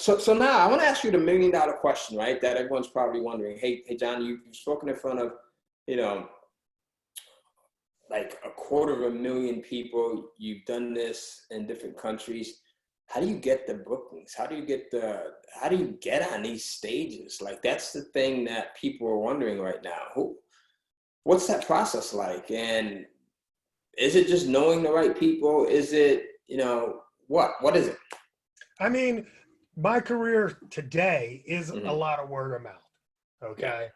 So now I want to ask you the $1,000,000 question, right? That everyone's probably wondering. Hey, John, you've spoken in front of, you know, like 250,000 people. You've done this in different countries. How do you get the bookings? How do you get on these stages? Like, that's the thing that people are wondering right now. What's that process like? And is it just knowing the right people? Is it, what is it? I mean, my career today is a lot of word of mouth. Okay. Yeah.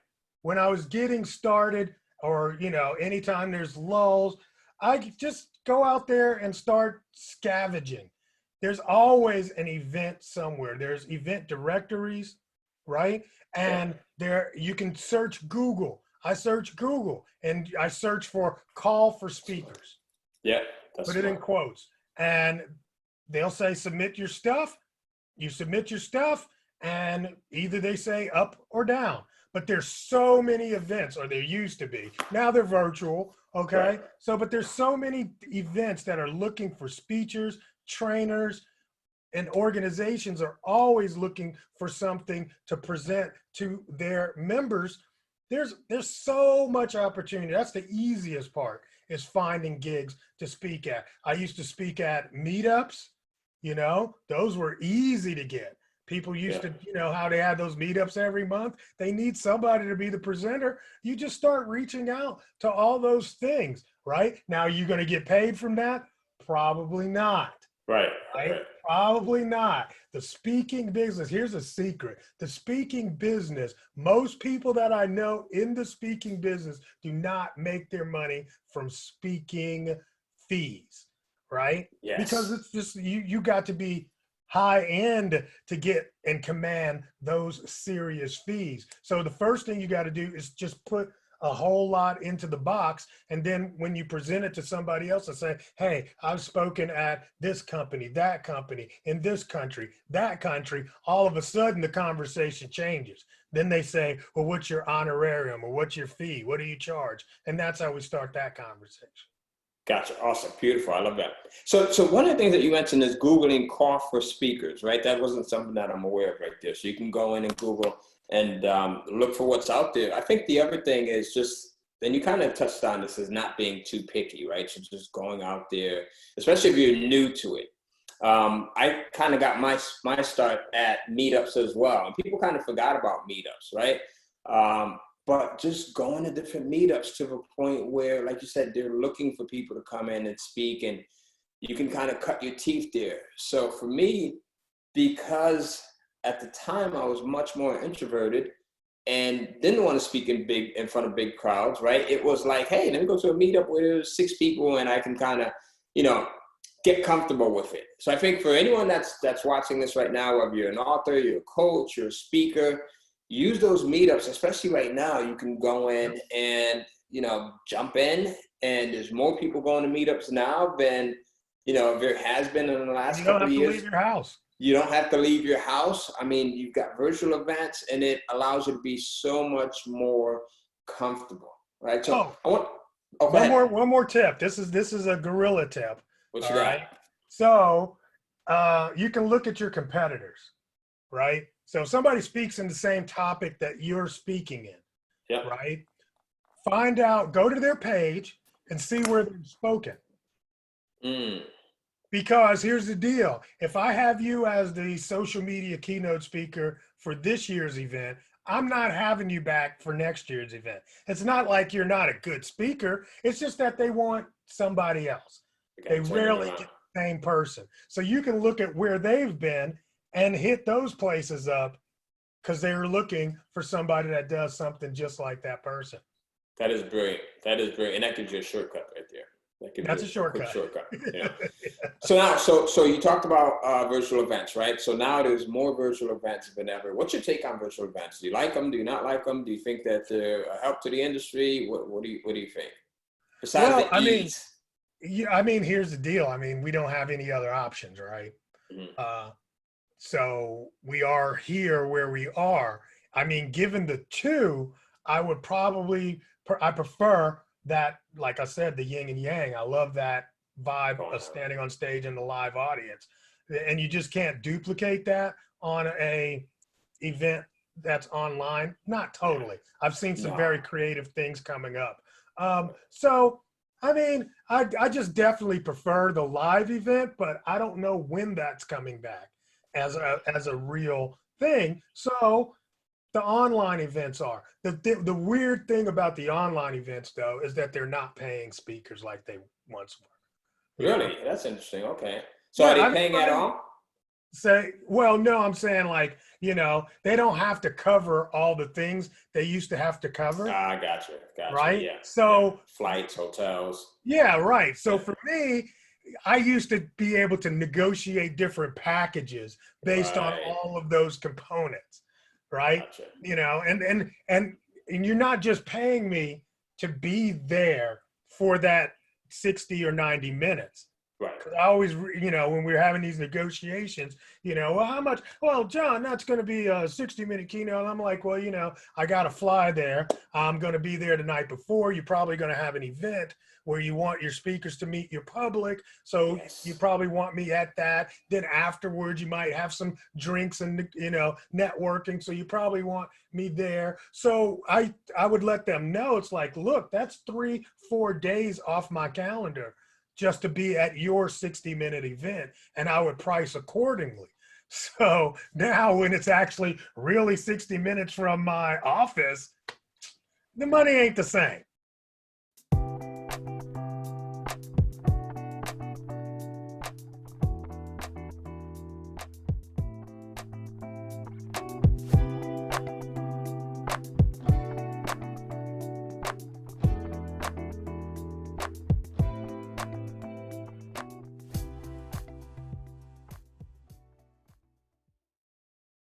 When I was getting started, or, anytime there's lulls, I just go out there and start scavenging. There's always an event somewhere. There's event directories, right? And there you can search Google. I search Google and I search for call for speakers. Yeah. Put it in quotes. And they'll say, submit your stuff. You submit your stuff and either they say up or down. But there's so many events, or there used to be. Now they're virtual, okay? Right. But there's so many events that are looking for speakers, trainers, and organizations are always looking for something to present to their members. There's so much opportunity. That's the easiest part, is finding gigs to speak at. I used to speak at meetups, those were easy to get. People used to, how they had those meetups every month. They need somebody to be the presenter. You just start reaching out to all those things, right? Now, are you going to get paid from that? Probably not. Right. Probably not. The speaking business, here's a secret. The speaking business, most people that I know in the speaking business do not make their money from speaking fees, right? Yes. Because it's just, you got to be high end to get and command those serious fees. So the first thing you got to do is just put a whole lot into the box. And then when you present it to somebody else and say, hey, I've spoken at this company, that company, in this country, that country, all of a sudden the conversation changes. Then they say, well, what's your honorarium, or what's your fee? What do you charge? And that's how we start that conversation. Gotcha. Awesome. Beautiful. I love that. So one of the things that you mentioned is Googling call for speakers, right? That wasn't something that I'm aware of right there. So you can go in and Google and look for what's out there. I think the other thing is just, and you kind of touched on this, is not being too picky, right? So just going out there, especially if you're new to it. I kind of got my start at meetups as well. And people kind of forgot about meetups, right? But just going to different meetups to the point where, like you said, they're looking for people to come in and speak, and you can kind of cut your teeth there. So for me, because at the time I was much more introverted and didn't want to speak in front of big crowds, right? It was like, hey, let me go to a meetup where there's 6 people and I can kind of, get comfortable with it. So I think for anyone that's watching this right now, whether you're an author, you're a coach, you're a speaker, use those meetups, especially right now. You can go in and, jump in, and there's more people going to meetups now than, there has been in the last couple of years. You don't have to leave your house. You don't have to leave your house. I mean, you've got virtual events, and it allows you to be so much more comfortable, right? So one more tip. This is a guerrilla tip. What you got? Right? So you can look at your competitors, right? So if somebody speaks in the same topic that you're speaking in, right? Find out, go to their page and see where they've spoken. Because here's the deal. If I have you as the social media keynote speaker for this year's event, I'm not having you back for next year's event. It's not like you're not a good speaker. It's just that they want somebody else. They rarely get the same person. So you can look at where they've been and hit those places up, because they're looking for somebody that does something just like that person. That is brilliant. And that gives you a shortcut right there. That's a shortcut. Yeah. So you talked about virtual events, right? So now there's more virtual events than ever. What's your take on virtual events? Do you like them? Do you not like them? Do you think that they're a help to the industry? What do you think? Besides the ease. Here's the deal. We don't have any other options, right? Mm-hmm. So we are here where we are. Given the two, I prefer that, like I said, the yin and yang. I love that vibe of standing on stage in the live audience. And you just can't duplicate that on a event that's online? Not totally. I've seen some very creative things coming up. So, I mean, I just definitely prefer the live event, but I don't know when that's coming back as a real thing. So the online events are. The weird thing about the online events, though, is that they're not paying speakers like they once were. Really? That's interesting. Okay. So Yeah, are they paying at all? Well, no, I'm saying like, they don't have to cover all the things they used to have to cover, Ah, gotcha. right? Yeah. So, Flights, hotels. yeah, right. So Yeah. for me, I used to be able to negotiate different packages based on Right. all of those components, right? Gotcha. And you're not just paying me to be there for that 60 or 90 minutes. Right. Because I always, when we were having these negotiations, well, how much? Well, John, that's going to be a 60-minute keynote. And I'm like, well, I got to fly there. I'm going to be there the night before. You're probably going to have an event where you want your speakers to meet your public. So Yes. you probably want me at that. Then afterwards, you might have some drinks and, networking. So you probably want me there. So I would let them know. It's like, look, that's 3-4 days off my calendar just to be at your 60-minute event, and I would price accordingly. So now when it's actually really 60 minutes from my office, the money ain't the same.